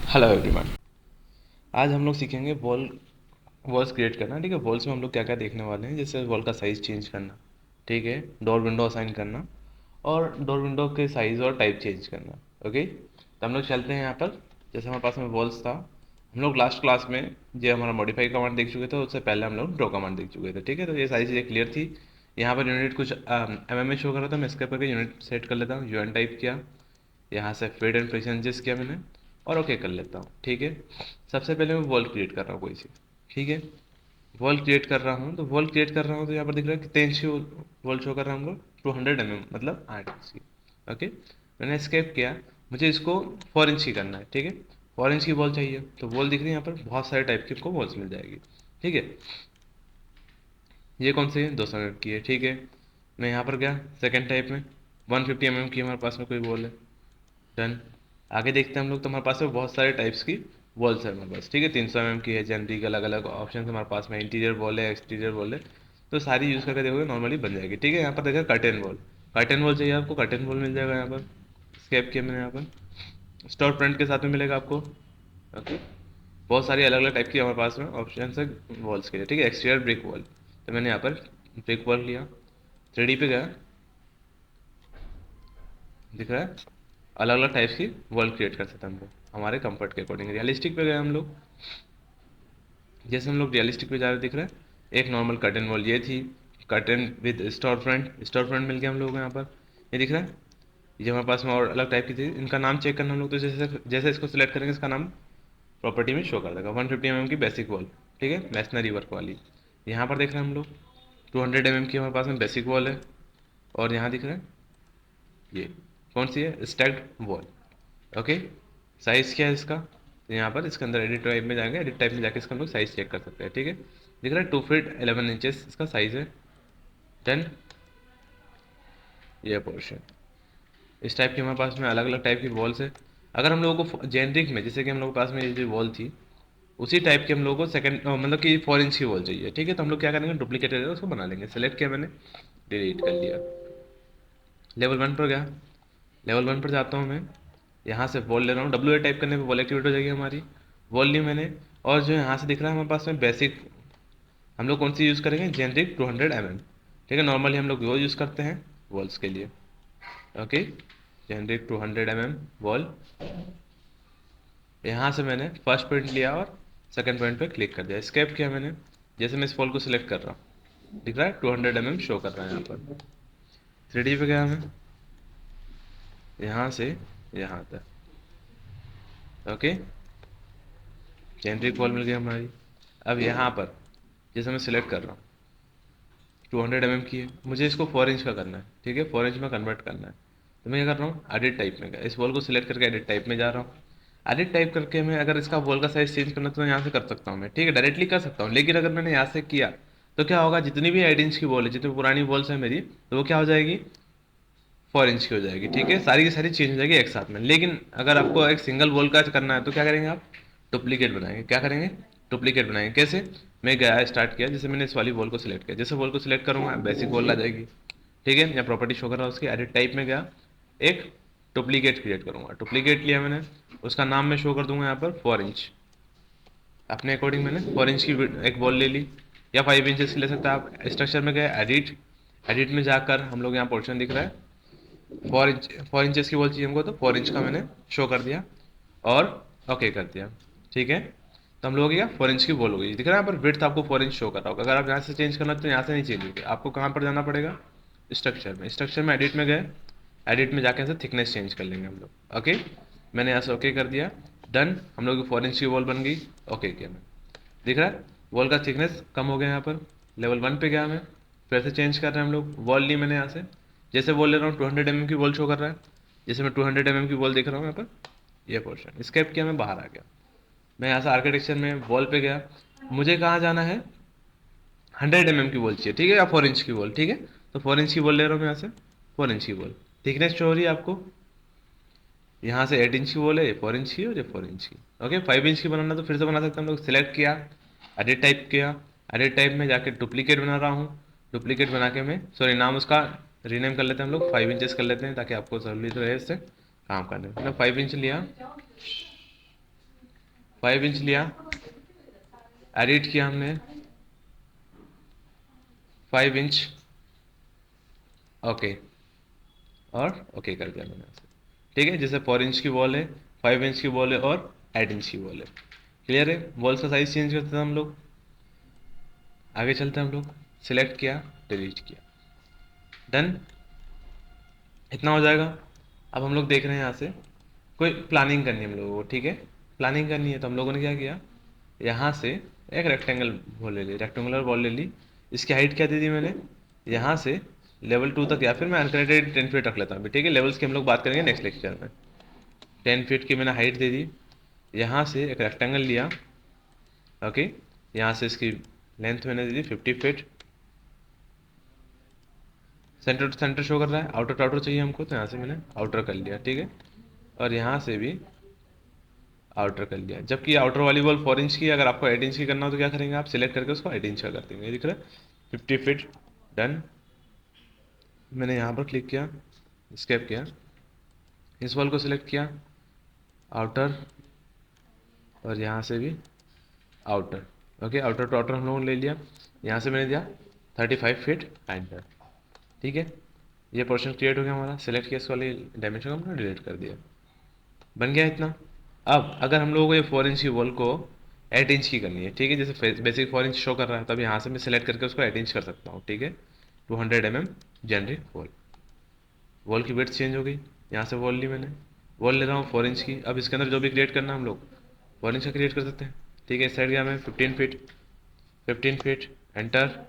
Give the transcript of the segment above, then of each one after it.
Hello everyone. आज हम लोग सीखेंगे वॉल्स क्रिएट करना। ठीक है, वॉल्स में हम लोग क्या क्या देखने वाले हैं, जैसे वॉल का साइज़ चेंज करना, ठीक है, डोर विंडो असाइन करना और डोर विंडो के साइज़ और टाइप चेंज करना। ओके, तो हम लोग चलते हैं यहाँ पर। जैसे हमारे पास में वॉल्स था, हम लोग लास्ट क्लास में जो हमारा मॉडिफाई कमांड देख चुके थे, उससे पहले हम लोग ड्रॉ कमांड देख चुके थे। ठीक है, तो ये सारी चीज़ें क्लियर थी। यहाँ पर यूनिट कुछ एम में शो कर रहा था, मैं इसके ऊपर यूनिट सेट कर लेता हूँ, यूएन टाइप किया, यहाँ से फिट एंड प्रेशर किया मैंने और ओके कर लेता हूँ। ठीक है, सबसे पहले मैं वॉल क्रिएट कर रहा हूँ कोई सी। ठीक है, वॉल क्रिएट कर रहा हूँ, तो वॉल क्रिएट कर रहा हूँ तो यहाँ पर दिख रहा है कितने इंच की वॉल शो कर रहा है हमको, 200 mm, मतलब 8 इंच की। ओके, मैंने स्केप किया, मुझे इसको 4 इंच की करना है। ठीक है, 4 इंच की वॉल चाहिए, तो वॉल दिख रही है यहाँ पर, बहुत सारे टाइप की आपको वॉल्स मिल जाएगी। ठीक है, ये कौन सी है, 200 mm की है। ठीक है, मैं यहाँ पर गया सेकेंड टाइप में, 150 mm की हमारे पास में कोई वॉल है। डन। आगे देखते हैं हम लोग, तो हमारे पास में बहुत सारे टाइप्स की वॉल्स है हमारे पास। ठीक है, 300 mm की है, जनरिक अलग अलग ऑप्शन है हमारे पास में, इंटीरियर वॉल है, एक्सटीरियर वॉल है, तो सारी यूज़ करके देखोगे नॉर्मली बन जाएगी। ठीक है, यहाँ पर देखा कर्टेन वॉल, कर्टेन वॉल चाहिए आपको, कर्टेन वॉल मिल जाएगा यहाँ पर। स्केप किया मैंने यहाँ पर, स्टोर फ्रंट के साथ में मिलेगा आपको। ओके, बहुत सारी अलग अलग टाइप की हमारे पास में ऑप्शन है वॉल्स के लिए। ठीक है, एक्सटीरियर ब्रिक वॉल, तो मैंने यहाँ पर ब्रिक वॉल लिया, 3D पे गया, दिख रहा है, अलग अलग टाइप्स की वर्ल्ड क्रिएट कर सकते हैं हम लोग हमारे कंफर्ट के अकॉर्डिंग। रियलिस्टिक पे गए हम लोग, जैसे हम लोग रियलिस्टिक पे जा रहे दिख रहा है, एक नॉर्मल कर्टन वॉल ये थी, कर्टन विद स्टोर फ्रंट मिल गया हम लोगों को यहाँ पर, ये दिख रहा है। ये हमारे पास में और अलग टाइप की थी, इनका नाम चेक करना हम लोग, तो जैसे जैसे इसको सिलेक्ट करेंगे इसका नाम प्रॉपर्टी में शो कर देगा। 150 mm की बेसिक वॉल, ठीक है, मैसनरी वर्क वाली। यहाँ पर देख रहे हैं हम लोग 200 mm की हमारे पास में बेसिक वॉल है, और यहाँ दिख रहा है ये कौन सी है, स्टैक्ड वॉल। ओके, साइज़ क्या है इसका, तो यहाँ पर इसके अंदर एडिट टाइप में जाएंगे, एडिट टाइप में जाके इसका हम लोग साइज़ चेक कर सकते हैं। ठीक है, दिख रहा है 2 फीट 11 इंचेस इसका साइज़ है। देन ये पोर्शन, इस टाइप की हमारे पास में अलग अलग टाइप की वॉल्स है। अगर हम लोगों को जेनरिक में, जैसे कि हम लोग के पास में ये जो वॉल थी, उसी टाइप की हम लोगों को सेकंड मतलब कि 4 इंच की वॉल चाहिए। ठीक है, तो हम लोग क्या करेंगे, डुप्लीकेट एरिया उसको बना लेंगे। सेलेक्ट किया मैंने, डिलीट कर लिया, लेवल 1 पर गया, लेवल 1 पर जाता हूँ मैं, यहाँ से वॉल ले रहा हूँ, डब्ल्यू ए टाइप करने पे वॉल एक्टिवेट हो जाएगी हमारी। वॉल ली मैंने, और जो यहाँ से दिख रहा है हमारे पास में बेसिक, हम लोग कौन सी यूज़ करेंगे, जेनरिक 200 mm। ठीक है, नॉर्मली हम लोग वो यूज़ करते हैं वॉल्स के लिए। ओके, जेनरिक 200 mm वॉल, यहाँ से मैंने फर्स्ट पॉइंट लिया और सेकंड पॉइंट पे क्लिक कर दिया, स्केप किया मैंने। जैसे मैं इस वॉल को सिलेक्ट कर रहा हूँ, दिख रहा है 200 mm शो कर रहा है यहाँ पर। 3D पे गया मैं, यहाँ से यहाँ तक। ओके, जेनरिक वॉल मिल गई हमारी। अब यहाँ पर जैसे मैं सिलेक्ट कर रहा हूँ, 200 mm की है, मुझे इसको 4 इंच का करना है। ठीक है, 4 इंच में कन्वर्ट करना है, तो मैं क्या कर रहा हूँ, एडिट टाइप में गया, इस वॉल को सिलेक्ट करके एडिट टाइप में जा रहा हूँ। एडिट टाइप करके मैं अगर इसका वॉल का साइज चेंज करना, तो मैं यहाँ से कर सकता हूँ मैं। ठीक है, डायरेक्टली कर सकता हूँ, लेकिन अगर मैंने यहाँ से किया तो क्या होगा, जितनी भी 8 इंच की वॉल है, जितनी पुरानी वॉल्स है मेरी, तो वो क्या हो जाएगी, 4 इंच की हो जाएगी। ठीक है, सारी की सारी चेंज हो जाएगी एक साथ में। लेकिन अगर आपको एक सिंगल वॉल का करना है, तो क्या करेंगे आप, डुप्लीकेट बनाएंगे। क्या करेंगे, डुप्लीकेट बनाएंगे। कैसे, मैं गया स्टार्ट किया, जैसे मैंने इस वाली वॉल को सिलेक्ट किया, जैसे वॉल को सिलेक्ट करूँगा बेसिक वॉल आ जाएगी। ठीक है, यहाँ प्रॉपर्टी शो कर रहा है उसकी, एडिट टाइप में गया, एक डुप्लीकेट क्रिएट करूँगा, डुप्लीकेट लिया मैंने, उसका नाम मैं शो कर दूंगा यहाँ पर 4 इंच। अपने अकॉर्डिंग मैंने 4 इंच की एक वॉल ले ली, या 5 इंचेस की ले सकते हैं आप। स्ट्रक्चर में गए, एडिट, एडिट में जाकर हम लोग यहाँ पोर्शन दिख रहा है 4 इंच, 4 इंचेस की वॉल चाहिए हमको, तो 4 इंच का मैंने शो कर दिया और ओके कर दिया। ठीक है, तो हम लोग क्या 4 इंच की वॉल हो गई। दिख रहा है यहाँ पर विड्थ आपको 4 इंच शो कर रहा होगा। अगर आप यहाँ से चेंज करना तो यहाँ से नहीं चेंज होगी, आपको कहाँ पर जाना पड़ेगा, स्ट्रक्चर में। स्ट्रक्चर में एडिट में गए, एडिट में जाके यहाँ से थिकनेस चेंज कर लेंगे हम लोग। ओके, मैंने यहाँ से ओके कर दिया, डन, हम लोग की 4 इंच की वॉल बन गई। ओके किया मैं, दिख रहा है वॉल का थिकनेस कम हो गया यहाँ पर। लेवल 1 पे गया मैं, फिर से चेंज कर रहे हैं हम लोग, वॉल ली मैंने यहाँ से, जैसे वॉल ले रहा हूँ 200 mm की वॉल शो कर रहा है, जैसे मैं 200 mm की वॉल देख रहा हूँ यहाँ पर, ये पोर्शन स्केप किया, मैं बाहर आ गया। मैं यहाँ से आर्किटेक्चर में वॉल पे गया, मुझे कहाँ जाना है, 100 mm की वॉल चाहिए। ठीक है, या 4 इंच की वॉल। ठीक है, तो 4 इंच की वॉल ले रहा हूँ मैं यहाँ से, 4 इंच की वॉल, थिकनेस शो हो रही है आपको। यहाँ से 8 इंच की वॉल है, ये 4 इंच की और ये 4 इंच की। ओके, 5 इंच की बनाना तो फिर से बना सकते हैं हम लोग। सिलेक्ट किया, एडिट टाइप किया, एडिट टाइप में जाके डुप्लीकेट बना रहा हूँ, डुप्लीकेट बना के मैं, सॉरी नाम उसका रीनेम कर लेते हैं हम लोग, 5 इंचेस कर लेते हैं, ताकि आपको सहूलियत रहे इससे काम करने में। मतलब 5 इंच लिया, 5 इंच लिया, एडिट किया हमने 5 इंच, ओके, और ओके कर दिया मैंने ऐसे। ठीक है, जैसे 4 इंच की वॉल है, 5 इंच की वॉल है और 8 इंच की वॉल है। क्लियर है, वॉल का साइज चेंज करते थे हम लोग। आगे चलते हैं हम लोग, सिलेक्ट किया, डिलीट किया, डन, इतना हो जाएगा। अब हम लोग देख रहे हैं यहाँ से कोई प्लानिंग करनी है हम लोगों को। ठीक है, प्लानिंग करनी है तो हम लोगों ने क्या किया, यहाँ से एक रेक्टेंगल वॉल ले ली, रेक्टेंगुलर वॉल ले ली। इसकी हाइट क्या दे दी मैंने, यहाँ से लेवल 2 तक, या फिर मैं अनकनेक्टेड 10 फीट रख लेता हूँ अभी। ठीक है, लेवल्स की हम लोग बात करेंगे नेक्स्ट लेक्चर में। 10 फीट की मैंने हाइट दे दी। यहाँ से एक रेक्टेंगल लिया, ओके, यहाँ से इसकी लेंथ मैंने दे दी 50 feet. Centre to centre show कर रहा है, आउटर टू आउटर चाहिए हमको, तो यहाँ से मैंने आउटर कर लिया। ठीक है, और यहाँ से भी आउटर कर लिया। जबकि आउटर वाली बॉल 4 इंच की, अगर आपको 8 इंच की करना हो तो क्या करेंगे आप, सिलेक्ट करके उसको 8 इंच का कर देंगे। दिख रहा है, 50 फीट, डन। मैंने यहाँ पर क्लिक किया, स्केप किया, इस बॉल को सिलेक्ट किया, आउटर, और यहाँ से भी outer. Okay, outer to outer हम लोगों ने ले लिया। यहाँ से मैंने दिया 35 फीट एंटर। ठीक है, ये पोर्शन क्रिएट हो गया हमारा। सेलेक्ट किया, इस वाले डायमेंशन को हमने डिलीट कर दिया, बन गया इतना। अब अगर हम लोगों को ये 4 इंच की वॉल को 8 इंच की करनी है, ठीक है, जैसे बेसिक 4 इंच शो कर रहा है, तो अब यहाँ से मैं सिलेक्ट करके उसको 8 इंच कर सकता हूँ। ठीक है, 200 mm जनरिक वॉल, वॉल की विड्थ चेंज हो गई। यहाँ से वॉल ली मैंने, वॉल ले रहा हूँ 4 इंच की। अब इसके अंदर जो भी क्रिएट करना हम लोग 4 इंच का क्रिएट कर सकते हैं। ठीक है, इस साइड गया मैं 15 फीट, 15 फीट एंटर।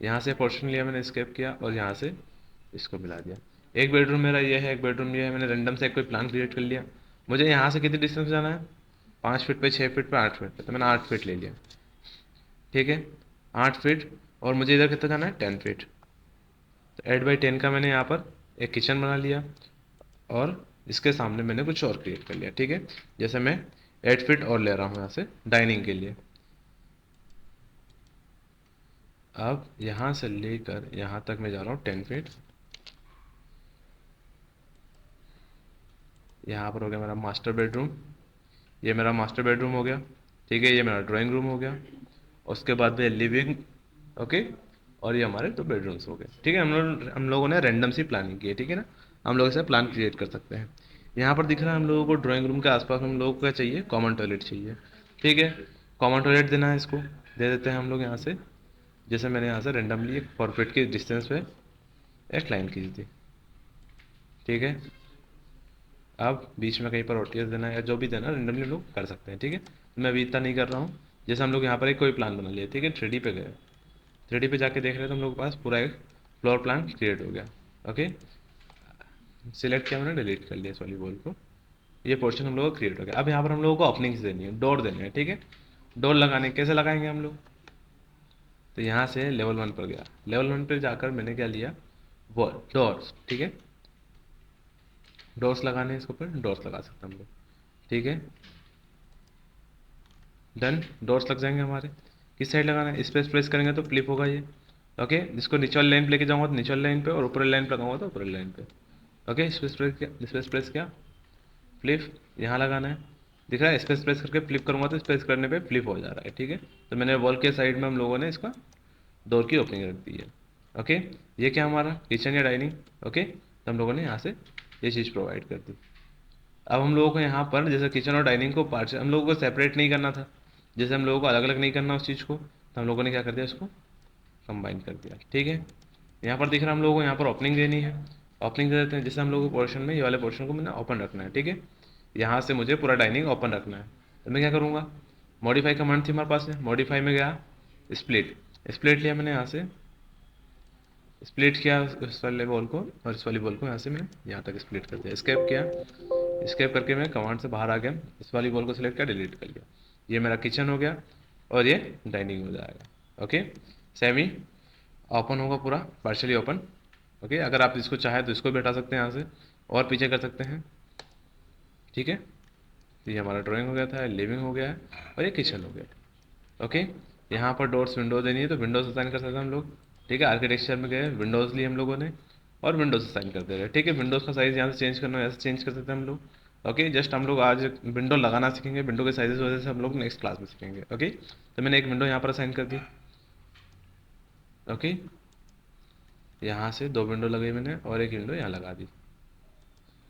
यहाँ से पोर्शन लिया मैंने, स्केप किया, और यहाँ से इसको मिला दिया। एक बेडरूम मेरा ये है, एक बेडरूम ये है। मैंने रैंडम से एक कोई प्लान क्रिएट कर लिया। मुझे यहाँ से कितनी डिस्टेंस जाना है, 5 फीट पे, 6 फीट पे, 8 फीट पे, तो मैंने 8 फीट ले लिया। ठीक है, 8 फीट, और मुझे इधर कितना जाना है, 10 फीट। तो 8/10 का मैंने यहाँ पर एक किचन बना लिया, और इसके सामने मैंने कुछ और क्रिएट कर लिया। ठीक है, जैसे मैं 8 फीट और ले रहा हूँ यहाँ से डाइनिंग के लिए। अब यहाँ से लेकर यहाँ तक मैं जा रहा हूँ 10 फीट। यहाँ पर हो गया मेरा मास्टर बेडरूम, ये मेरा मास्टर बेडरूम हो गया। ठीक है, ये मेरा ड्राइंग रूम हो गया, उसके बाद में लिविंग, ओके, और ये हमारे 2 बेडरूम्स हो गए। ठीक है, हम लोगों ने रैंडम सी प्लानिंग की है। ठीक है ना, हम लोग ऐसे प्लान क्रिएट कर सकते हैं। यहाँ पर दिख रहा है हम लोगों को ड्राइंग रूम के आसपास हम लोगों को क्या चाहिए, कॉमन टॉयलेट चाहिए। ठीक है, कॉमन टॉयलेट देना है, इसको दे देते हैं हम लोग यहाँ से। जैसे मैंने यहाँ से रेंडमली एक 4 फीट की डिस्टेंस पे एक लाइन खींच दी। ठीक है, अब बीच में कहीं पर ओटीएस देना है या जो भी देना रेंडमली लोग कर सकते हैं। ठीक है, तो मैं अभी इतना नहीं कर रहा हूँ। जैसे हम लोग यहाँ पर एक कोई प्लान बना लिया, ठीक है, 3D पे गए, 3D पे जाके देख रहे हैं तो हम लोग के पास पूरा एक फ्लोर प्लान क्रिएट हो गया। ओके, सिलेक्ट किया मैंने, डिलीट कर लिया इस वाली वॉल को। ये पोर्शन हम लोग को क्रिएट हो गया। अब यहाँ पर हम लोगों को ओपनिंग्स देनी है, डोर देने हैं। ठीक है, डोर लगाने कैसे लगाएंगे हम लोग, तो यहाँ से लेवल 1 पर गया, लेवल 1 पर जाकर मैंने क्या लिया, वॉल डोर्स। ठीक है, डोर्स लगाने हैं, इसके ऊपर डोर्स लगा सकते हैं हम लोग। ठीक है, डन, डोर्स लग जाएंगे हमारे। किस साइड लगाना है, इस पर प्रेस करेंगे तो फ्लिप होगा ये। ओके, जिसको नीचे वाली लाइन पे लेके जाऊंगा तो नीचे वाली लाइन पे, और ऊपर वाली लाइन पे लगाऊंगा तो ऊपर वाली लाइन पे। ओके, स्पेस प्रेस किया, स्पेस प्रेस किया, फ्लिप यहाँ लगाना है। दिख रहा है, स्पेस प्रेस करके फ्लिप करूंगा तो स्पेस करने पे फ्लिप हो जा रहा है। ठीक है, तो मैंने वॉल के साइड में हम लोगों ने इसका डोर की ओपनिंग रख दी है। ओके, ये क्या हमारा किचन या डाइनिंग। ओके, तो हम लोगों ने यहाँ से ये चीज़ प्रोवाइड कर दी। अब हम लोगों को यहाँ पर जैसे किचन और डाइनिंग को पार्ट हम लोगों को सेपरेट नहीं करना था, जैसे हम लोगों को अलग अलग नहीं करना उस चीज़ को, तो हम लोगों ने क्या कर दिया, उसको कंबाइन कर दिया। ठीक है, यहाँ पर दिख रहा है हम लोगों को यहाँ पर ओपनिंग देनी है, ओपनिंग दे देते हैं। जैसे हम लोगों को पोर्शन में ये वाले पोर्शन को मैंने ओपन रखना है। ठीक है, यहाँ से मुझे पूरा डाइनिंग ओपन रखना है, तो मैं क्या करूँगा, मॉडिफाई कमांड थी हमारे पास में, मॉडिफाई में गया, स्प्लिट, स्प्लिट लिया मैंने, यहाँ से स्प्लिट किया इस वाले बॉल को, और इस वाली बॉल को यहाँ से मैं यहाँ तक स्प्लिट कर दिया, स्केप किया, स्केप करके मैं कमांड से बाहर आ गया, इस वाली बॉल को सिलेक्ट किया, डिलीट कर लिया। ये मेरा किचन हो गया, और ये डाइनिंग हो जाएगा। ओके, सेमी ओपन होगा पूरा, पार्शली ओपन। ओके, अगर आप इसको चाहें तो इसको भी हटा सकते हैं यहाँ से, और पीछे कर सकते हैं। ठीक है, तो ये हमारा ड्राइंग हो गया था, लिविंग हो गया है, और ये किचन हो गया। ओके, यहाँ पर डोर्स विंडो देनी है तो विंडोज असाइन कर सकते हैं हम लोग। ठीक है, आर्किटेक्चर में गए, विंडोज़ लिए हम लोगों ने, और विंडोज असाइन कर दे रहे हैं। ठीक है, विंडोज़ का साइज़ यहाँ से चेंज करना है, ऐसे चेंज कर सकते हैं हम लोग। ओके, जस्ट हम लोग आज विंडो लगाना सीखेंगे, विंडो के साइजेस वजह से हम लोग नेक्स्ट क्लास में सीखेंगे। ओके, तो मैंने एक विंडो यहाँ पर असाइन कर दी। ओके, यहाँ से 2 विंडो लगाई मैंने और एक विंडो यहाँ लगा दी,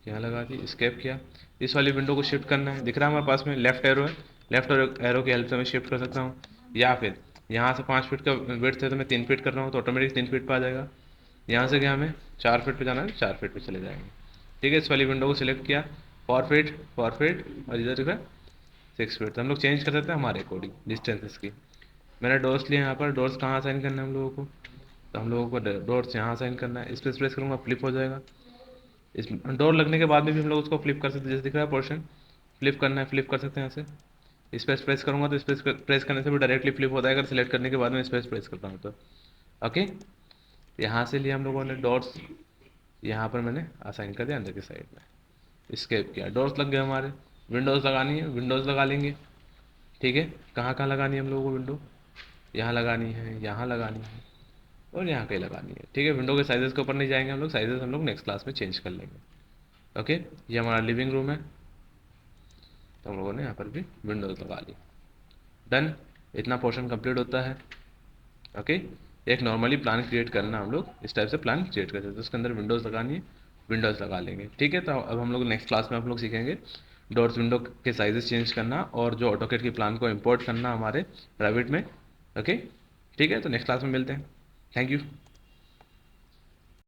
यहाँ लगा दी, स्केप किया। इस वाली विंडो को शिफ्ट करना है, दिख रहा है हमारे पास में लेफ्ट एरो है, लेफ्ट एरो की हेल्प से मैं शिफ्ट कर सकता हूँ। या फिर यहाँ से 5 फीट का विड्थ है तो मैं 3 फीट कर रहा हूँ तो ऑटोमेटिक 3 फीट पे आ जाएगा। यहाँ से क्या हमें 4 फीट पे जाना है, 4 फीट पे चले जाएंगे। ठीक है, इस वाली विंडो को सिलेक्ट किया, 4 फीट और इधर दिख रहा है 6 फीट। तो हम लोग चेंज कर सकते हैं हमारे अकॉर्डिंग डिस्टेंसेस की। मैंने डोर्स लिए यहाँ पर, डोर्स कहाँ साइन करना है हम लोगों को, तो हम लोगों को डोर्स यहाँ साइन करना है। इस पर प्रेस करूँगा फ्लिप हो जाएगा। इस डोर लगने के बाद में भी हम लोग उसको फ्लिप कर सकते हैं, जैसे दिख रहा है पोर्शन फ्लिप करना है, फ्लिप कर सकते हैं यहाँ से। स्पेस प्रेस करूँगा तो स्पेस प्रेस करने से भी डायरेक्टली फ्लिप होता है, अगर सिलेक्ट करने के बाद में स्पेस प्रेस करता हूँ तो। ओके, यहाँ से लिए हम लोगों ने डॉट्स, यहाँ पर मैंने असाइन कर दिया अंदर की साइड में, स्केप किया, डॉट्स लग गए हमारे। विंडोज़ लगानी है, विंडोज़ लगा लेंगे। ठीक है, कहाँ कहाँ लगानी है हम लोगों को विंडो, यहाँ लगानी है, यहाँ लगानी है और यहाँ कहीं लगानी है। ठीक है, विंडो के साइजेस के ऊपर नहीं जाएंगे हम लोग, साइजेस हम लोग नेक्स्ट क्लास में चेंज कर लेंगे। ओके, ये हमारा लिविंग रूम है, तो हम लोगों ने यहाँ पर भी विंडोज लगा ली। डन, इतना पोर्शन कंप्लीट होता है। ओके, एक नॉर्मली प्लान क्रिएट करना, हम लोग इस टाइप से प्लान क्रिएट करते हैं, तो उसके अंदर विंडोज़ लगानी है, विंडोज़ लगा लेंगे। ठीक है, तो अब हम लोग नेक्स्ट क्लास में आप लोग सीखेंगे डॉट्स विंडो के साइजेस चेंज करना और जो ऑटोकेट की प्लान को इंपोर्ट करना हमारे प्राइवेट में। ओके, ठीक है, तो नेक्स्ट क्लास में मिलते हैं। Thank you.